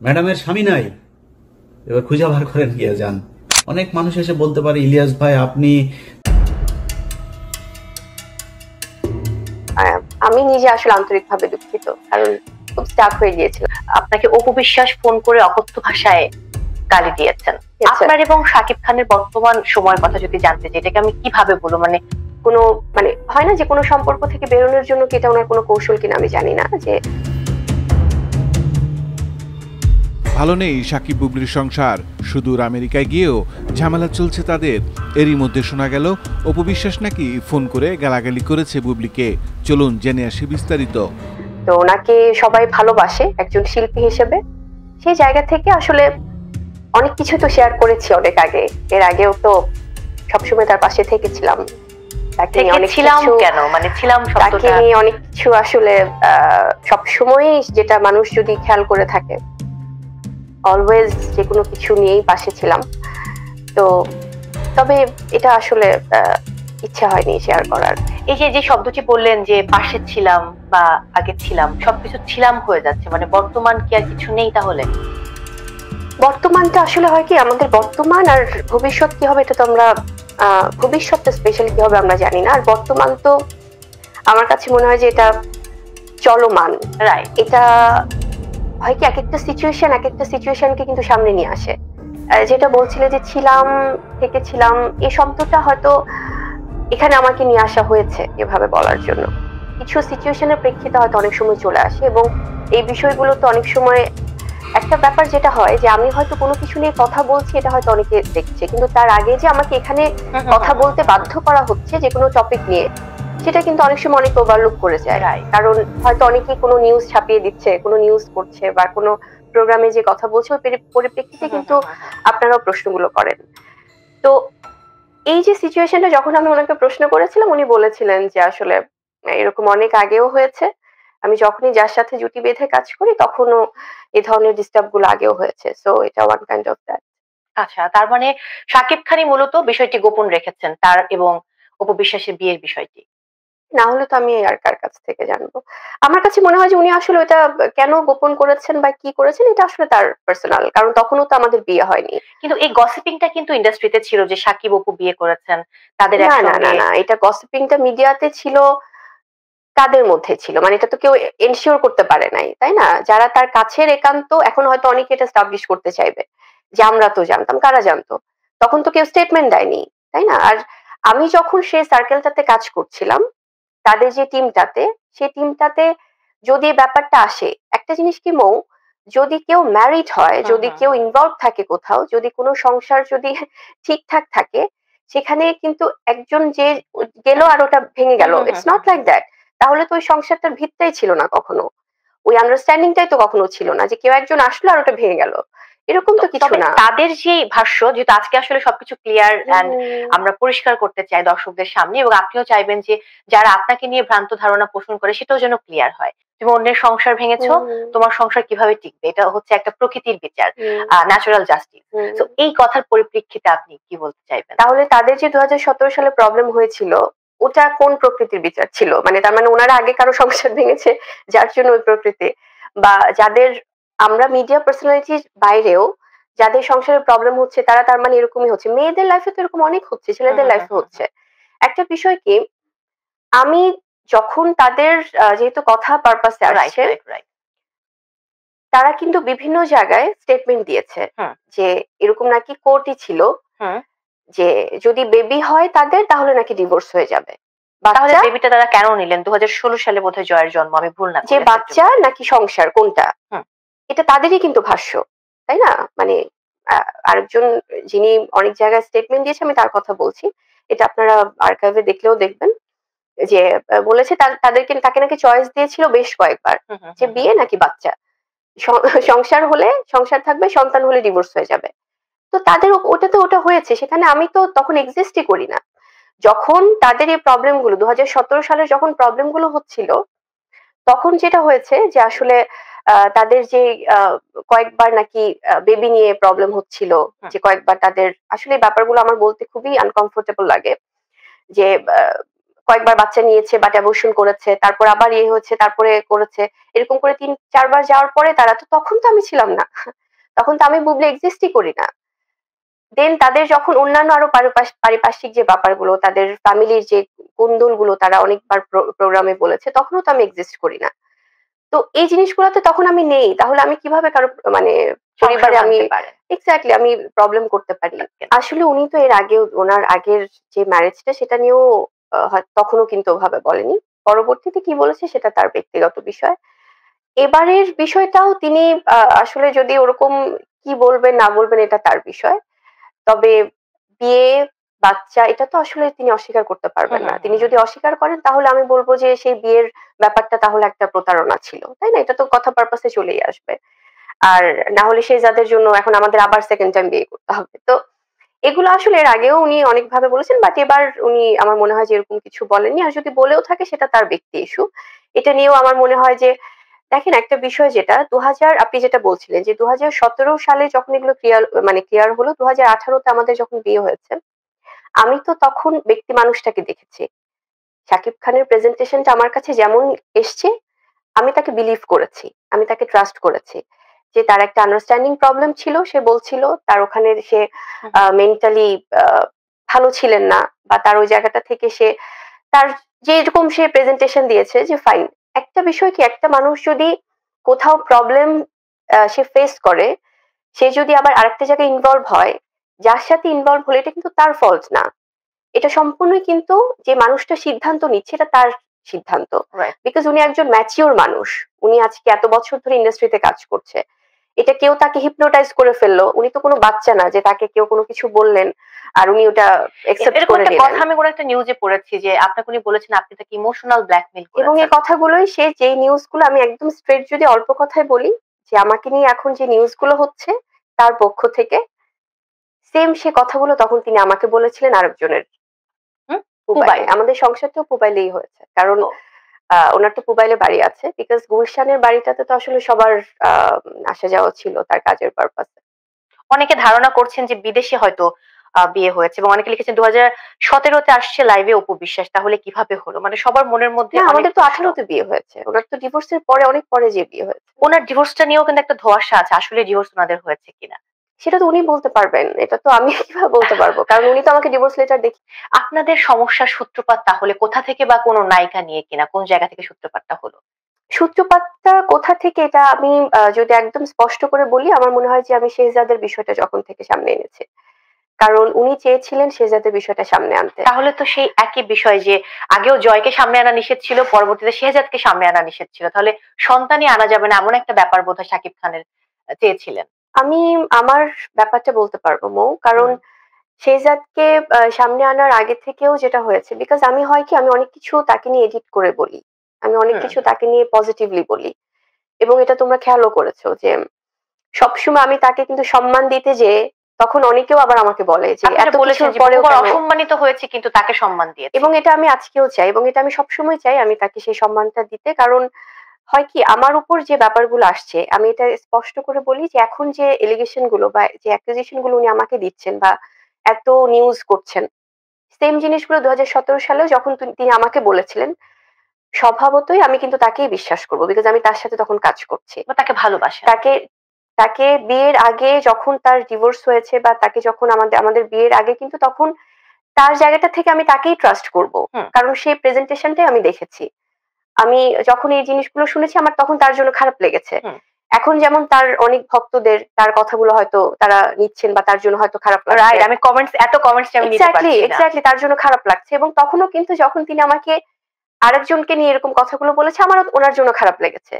ম্যাডামের স্বামী নাই, এবার খুঁজে বার করেন গিয়ে যান। অনেক মানুষ এসে বলতে পারে ইলিয়াস ভাই আপনি। আমি নিজে আসলে আন্তরিকভাবে দুঃখিত, কারণ খুব স্টাক হয়ে গিয়েছিল। আপনাকে অপু বিশ্বাস ফোন করে অকথ্য ভাষায় গালি দিয়েছেন। আপনার এবং শাকিব খানের বর্তমান সময়ের কথা যদি জানতে চাই, এটাকে আমি কিভাবে বলবো, কোনো হয় না যে কোনো সম্পর্ক থেকে বেরোনোর জন্য কি এটা ওনার কোনো কৌশল কিনা আমি জানি না। যে ভালো নেই শাকিব বুবলির সংসার, সুদূর আমেরিকায় গিয়েও ঝামেলা চলছে তাদের। এরই মধ্যে শোনা গেল অপু বিশ্বাস নাকি ফোন করে গালাগালি করেছে বুবলিকে। চলুন জেনে আসি বিস্তারিত। তো ওনাকে সবাই ভালোবাসে একজন শিল্পী হিসেবে, সেই জায়গা থেকে আসলে অনেক কিছু তো শেয়ার করেছি অনেক আগে। এর আগেও তো সবসময় তার পাশে থেকেছিলাম। অনেক কিছু আসলে সবসময় যেটা মানুষ যদি খেয়াল করে থাকে, অলওয়েজ যে কোনো কিছু নিয়েই পাশে ছিলাম। তো তবে এটা আসলে ইচ্ছা হয়নি শেয়ার করার। এই যে শব্দটি বললেন যে পাশে ছিলাম বা আগে ছিলাম, সবকিছু ছিলাম হয়ে যাচ্ছে, বর্তমান কি আর কিছু নেই? তাহলে বর্তমানটা আসলে হয় কি, আমাদের বর্তমান আর ভবিষ্যৎ কি হবে এটা তো আমরা ভবিষ্যৎটা স্পেশালি কি হবে আমরা জানি না। আর বর্তমান তো আমার কাছে মনে হয় যে এটা চলমান, রাইট? এটা হয় কি, এক একটা সিচুয়েশনকে কিন্তু সামনে নিয়ে আসে। যেটা বলছিলে যে ছিলাম থেকে ছিলাম, এই শব্দটা হয়তো এখানে আমাকে নিয়ে আসা হয়েছে এভাবে বলার জন্য। কিছু সিচুয়েশনের প্রেক্ষিতে হয়তো অনেক সময় চলে আসে, এবং এই বিষয়গুলো তো অনেক সময় একটা ব্যাপার যেটা হয় যে আমি হয়তো কোনো কিছু নিয়ে কথা বলছি, এটা হয়তো অনেকে দেখছে, কিন্তু তার আগে যে আমাকে এখানে কথা বলতে বাধ্য করা হচ্ছে যে কোনো টপিক নিয়ে, সেটা কিন্তু অনেক সময় অনেক ওভারলুক করে যায়। কারণ হয়তো অনেকেই কোনো নিউজ ছাপিয়ে দিচ্ছে, কোনো নিউজ করছে, বা কোনো প্রোগ্রামে যে কথা বলছে ওই পরিপ্রেক্ষিতে কিন্তু আপনারাও প্রশ্নগুলো করেন। তো এই যে সিচুয়েশনটা যখন আমি ওনাকে প্রশ্ন করেছিলাম, উনি বলেছিলেন যে আসলে এরকম অনেক আগেও হয়েছে, আমি যখনই যার সাথে জুটি বেঁধে কাজ করি তখনও এই ধরনের ডিস্টার্ব গুলো আগেও হয়েছে। সো এটা ওয়ান কাইন্ড অফ দ্যাট। আচ্ছা, তার মানে শাকিব খানই মূলত বিষয়টি গোপন রেখেছেন, তার এবং অপু বিশ্বাসের বিয়ের বিষয়টি। না হলে তো আমি আর কার কাছ থেকে জানবো? আমার কাছে মনে হয় যে উনি আসলে ওটা কেন গোপন করেছেন বা কি করেছেন এটা আসলে তার পার্সোনাল, কারণ তখনও তো আমাদের বিয়ে হয়নি। কিন্তু এই গসিপিংটা কিন্তু ইন্ডাস্ট্রিতে ছিল যে শাকিব অপু বিয়ে করেছেন, তাদের একসঙ্গে। না, এটা গসিপিংটা মিডিয়াতে ছিল, তাদের মধ্যে ছিল, এটা তো কেউ এনশিওর করতে পারে নাই, তাই না? যারা তার কাছের একান্ত, এখন হয়তো অনেকে এটা স্টাবলিশ করতে চাইবে যে আমরা তো জানতাম। কারা জানতো? তখন তো কেউ স্টেটমেন্ট দেয়নি, তাই না? আর আমি যখন সেই সার্কেলটাতে কাজ করছিলাম, তাদের যে টিমটাতে, সেই টিমটাতে যদি ব্যাপারটা আসে, একটা জিনিস কি মৌ, যদি কেউ ম্যারিড হয়, যদি কেউ ইনভলভ থাকে কোথাও, যদি কোনো সংসার যদি ঠিকঠাক থাকে, সেখানে কিন্তু একজন যে গেল আর ওটা ভেঙে গেল, ইটস নট লাইক দ্যাট। তাহলে তো ওই সংসারটার ভিতটাই ছিল না কখনো, ওই আন্ডারস্ট্যান্ডিংটাই তো কখনো ছিল না, যে কেউ একজন আসলো আর ওটা ভেঙে গেল, এরকম তো কিছু না। তাদের যে ভাষ্য, যেহেতু আজকে আসলে সবকিছু ক্লিয়ার এন্ড আমরা পরিষ্কার করতে চাই দর্শকদের সামনে, এবং আপনিও চাইবেন যে যারা আপনাকে নিয়ে ভ্রান্ত ধারণা পোষণ করে সেটাও যেন ক্লিয়ার হয়। তুমি অন্যের সংসার ভেঙেছো, তোমার সংসার কিভাবে টিকবে? এটা হচ্ছে একটা প্রকৃতির বিচার, ন্যাচারাল জাস্টিস। তো এই কথার পরিপ্রেক্ষিতে আপনি কি বলতে চাইবেন? তাহলে তাদের যে 2017 সালে প্রবলেম হয়েছিল, ওটা কোন প্রকৃতির বিচার ছিল? তার মানে ওনারা আগে কারো সংসার ভেঙেছে যার জন্য ওই প্রকৃতি, বা যাদের আমরা মিডিয়া পার্সোনালিটির বাইরেও যাদের সংসারের প্রবলেম হচ্ছে তারা তার মানে এরকমই হচ্ছে? মেয়েদের লাইফে তো এরকম অনেক হচ্ছে, ছেলেদের লাইফে হচ্ছে। একটা বিষয় কি, আমি যখন তাদের যেহেতু কথা পারপাসে আসছে, তারা কিন্তু বিভিন্ন জায়গায় স্টেটমেন্ট দিয়েছে যে এরকম নাকি কোর্টই ছিল যে যদি বেবি হয় তাদের, তাহলে নাকি ডিভোর্স হয়ে যাবে। তাহলে বেবিটা তারা কেন নিলেন? 2016 সালে বোধহয় জয়ের জন্ম, আমি ভুল না? যে বাচ্চা নাকি সংসার কোনটা, এটা তাদেরই কিন্তু ভাষ্য, তাই না? আরেকজন যিনি অনেক জায়গায় স্টেটমেন্ট দিয়েছে, আমি তার কথা বলছি, এটা আপনারা আর্কাইভে দেখলেও দেখবেন, যে বলেছে তাকে নাকি চয়েস দিয়েছিল বেশ কয়েকবার, যে বিয়ে নাকি বাচ্চা, সংসার হলে সংসার থাকবে, সন্তান হলে ডিভোর্স হয়ে যাবে। তো তাদের ওটা হয়েছে, সেখানে আমি তো তখন এক্সিস্টই করি না। যখন তাদের এই প্রবলেম গুলো 2017 সালে যখন প্রবলেম গুলো হচ্ছিল, তখন যেটা হয়েছে যে আসলে তাদের যে কয়েকবার নাকি বেবি নিয়ে প্রবলেম হচ্ছিল, যে কয়েকবার তাদের আসলে ব্যাপারগুলো আমার বলতে খুবই আনকমফোর্টেবল লাগে, যে কয়েকবার বাচ্চা নিয়েছে বাট অ্যাবর্শন করেছে, তারপর আবার ইয়ে হচ্ছে, তারপরে করেছে, এরকম করে 3-4 বার যাওয়ার পরে তারা তো, তখন তো আমি ছিলাম না, তখন তো আমি বুবলি এক্সিস্টই করি না। দেন তাদের যখন অন্যান্য আরো পারিপার্শ্বিক যে ব্যাপারগুলো, তাদের ফ্যামিলির যে কোন্দলগুলো তারা অনেকবার প্রোগ্রামে বলেছে, তখনও তো আমি এক্সিস্ট করি না। তো এই জিনিসগুলোতে তখন আমি নেই, তাহলে আমি কিভাবে কারো মানে পরিবারে আমি এক্স্যাক্টলি আমি প্রবলেম করতে পারি? আসলে উনি তো এর আগেও ওনার আগের যে ম্যারেজটা সেটা নিয়েও তখনও কিন্তু ওভাবে বলেনি। পরবর্তীতে কি বলেছে সেটা তার ব্যক্তিগত বিষয়। এবারের বিষয়টাও তিনি আসলে যদি ওরকম কি বলবেন না বলবেন এটা তার বিষয়। তবে বিয়ে, বাচ্চা এটা তো আসলে তিনি অস্বীকার করতে পারবেন না। তিনি যদি অস্বীকার করেন তাহলে আমি বলবো যে সেই বিয়ের ব্যাপারটা তাহলে একটা প্রতারণা ছিল, তাই না? এটা তো কথা পারপাসে চলেই আসবে। আর না হলে সেই যাদের জন্য এখন আমাদের আবার সেকেন্ড টাইম বিয়ে করতে হবে। তো এগুলো আসলে এর আগেও উনি অনেকভাবে বলেছেন, বাট এবার উনি আমার মনে হয় যে এরকম কিছু বলেননি। আর যদি বলেও থাকে সেটা তার ব্যক্তি ইস্যু। এটা নিয়েও আমার মনে হয় যে দেখেন একটা বিষয় যেটা আপনি যেটা বলছিলেন যে 2017 সালে যখন এগুলো ক্লিয়ার হলো, 2018 তে আমাদের যখন বিয়ে হয়েছে, আমি তো তখন ব্যক্তি মানুষটাকে দেখেছি। শাকিব খানের প্রেজেন্টেশনটা আমার কাছে যেমন এসছে, আমি তাকে বিলিভ করেছি, আমি তাকে ট্রাস্ট করেছি যে তার একটা আন্ডারস্ট্যান্ডিং প্রবলেম ছিল, সে বলছিল তার ওখানে সে মেন্টালি ভালো ছিলেন না, বা তার ওই জায়গাটা থেকে সে তার যেরকম সে প্রেজেন্টেশন দিয়েছে যে ফাইন। একটা বিষয় কি, একটা মানুষ যদি কোথাও প্রবলেম সে ফেস করে, সে যদি আবার আরেকটা জায়গায় ইনভলভ হয়, যার সাথে ইনভলভ হলে এটা কিন্তু তার ফল্ট না, এটা সম্পূর্ণই কিন্তু যে মানুষটা সিদ্ধান্ত নিচ্ছে এটা তার সিদ্ধান্ত। বিকজ উনি একজন ম্যাচিওর মানুষ, উনি আজকে এত বছর ধরে ইন্ডাস্ট্রিতে কাজ করছে, এটা কেউ তাকে হিপনোটাইজ করে ফেললো, উনি তো কোনো বাচ্চা না যে তাকে কেউ কোনো কিছু বললেন আর উনি ওটা একসেপ্ট করে নিলেন। কথা আমি কোনো একটা নিউজে পড়েছি যে আপনাকে উনি বলেছেন আপনি তাকে ইমোশনাল ব্ল্যাকমেইল করেছেন, এবং এই কথাগুলোই সে যেই নিউজগুলো আমি একদম স্ট্রেট যদি অল্প কথায় বলি, যে আমাকে নিয়ে এখন যে নিউজগুলো হচ্ছে তার পক্ষ থেকে, সেম সে কথাগুলো তখন তিনি আমাকে বলেছিলেন আরেকজনের পুবাইলে। আমাদের সংসারটাও পুবাইলেই হয়েছে, কারণ ওনার তো পুবাইলে বাড়ি আছে, বিকজ গুলশানের বাড়িটাতে তো আসলে সবার আসা যাওয়া ছিল তার কাজের পারপাসে। অনেকে ধারণা করছেন যে বিদেশে হয়তো বিয়ে হয়েছে, এবং অনেকে লিখেছেন 2017-তে আসছে লাইভে অপু বিশ্বাস, তাহলে কিভাবে হলো? মানে সবার মনের মধ্যে আমাদের তো 18-তে বিয়ে হয়েছে, ওনার তো ডিভোর্সের পরে অনেক পরে যে বিয়ে হয়েছে। ওনার ডিভোর্সটা নিয়েও কিন্তু একটা ধোঁয়াশা আছে, আসলে ডিভোর্স ওনাদের হয়েছে কিনা সেটা তো উনি বলতে পারবেন, এটা তো আমি কিভাবে বলতে পারবো, কারণ উনি তো আমাকে ডিভোর্স লেটার দেখি। আপনাদের সমস্যার সূত্রপাত তাহলে কোথা থেকে, বা কোনো নায়িকা নিয়ে কিনা, কোন জায়গা থেকে সূত্রপাতটা হলো? সূত্রপাতটা কোথা থেকে এটা আমি যদি একদম স্পষ্ট করে বলি, আমার মনে হয় যে আমি শেহজাদের বিষয়টা যখন থেকে সামনে এনেছি, কারণ উনি চেয়েছিলেন শেহজাদের বিষয়টা সামনে আনতে। তাহলে তো সেই একই বিষয় যে আগেও জয়কে সামনে আনা নিষেধ ছিল, পরবর্তীতে শেহজাদকে সামনে আনা নিষেধ ছিল, তাহলে সন্তানই আনা যাবে না এমন একটা ব্যাপার বোধহয় শাকিব খানের চেয়েছিলেন। আমি আমার ব্যাপারটা বলতে পারবো মৌ, কারণ শেহজাদকে সামনে আনার আগে থেকেও যেটা হয়েছে, বিকজ আমি হয় কি, আমি অনেক কিছু তাকে নিয়ে এডিট করে বলি, আমি অনেক কিছু তাকে নিয়ে পজিটিভলি বলি, এবং এটা তোমরা খেয়ালও করেছো যে সবসময় আমি তাকে কিন্তু সম্মান দিতে যে তখন অনেকেও আবার আমাকে বলে যে এত কিছুর পরেও অসম্মানিত হয়েছে কিন্তু তাকে সম্মান দিয়েছে, এবং এটা আমি আজকেও চাই, এবং এটা আমি সবসময় চাই আমি তাকে সেই সম্মানটা দিতে। কারণ হয় কি, আমার উপর যে ব্যাপারগুলো আসছে, আমি এটা স্পষ্ট করে বলি যে এখন যে এলিগেশন গুলো বা যে অ্যাকুজিশন গুলো উনি আমাকে দিচ্ছেন বা এত নিউজ করছেন, সেম জিনিসগুলো 2017 সালেও যখন তিনি আমাকে বলেছিলেন, স্বভাবতই আমি কিন্তু তাকেই বিশ্বাস করবো, বিকজ আমি তার সাথে তখন কাজ করছি বা তাকে ভালোবাসে। তাকে বিয়ের আগে যখন তার ডিভোর্স হয়েছে, বা তাকে যখন আমাদের বিয়ের আগে, কিন্তু তখন তার জায়গাটা থেকে আমি তাকেই ট্রাস্ট করব, কারণ সেই প্রেজেন্টেশনটাই আমি দেখেছি। আমি যখন এই জিনিসগুলো শুনেছি আমার তখন তার জন্য খারাপ লেগেছে। এখন যেমন তার অনেক ভক্তদের তার কথাগুলো হয়তো তারা নিচ্ছেন বা তার জন্য হয়তো খারাপ লাগছে, রাইট, আমি এত কমেন্টস আমি নিতে পারছি না, এক্স্যাক্টলি তার জন্য খারাপ লাগছে। এবং তখনও কিন্তু যখন তিনি আমাকে আরেকজনকে নিয়ে এরকম কথাগুলো বলেছে, আমারও ওনার জন্য খারাপ লেগেছে।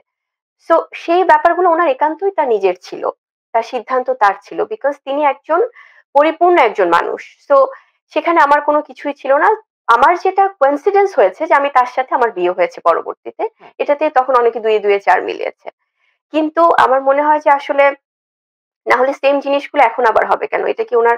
সো সেই ব্যাপারগুলো ওনার একান্তই তার নিজের ছিল, তার সিদ্ধান্ত তার ছিল, বিকজ তিনি একজন পরিপূর্ণ একজন মানুষ। সো সেখানে আমার কোনো কিছুই ছিল না। আমার যেটা কোইন্সিডেন্স হয়েছে যে আমি তার সাথে আমার বিয়ে হয়েছে পরবর্তীতে, এটাতে তখন অনেকে 2-2-4 মিলিয়েছে, কিন্তু আমার মনে হয় যে আসলে না হলে সেম জিনিসগুলো এখন আবার হবে কেন? এটা কি ওনার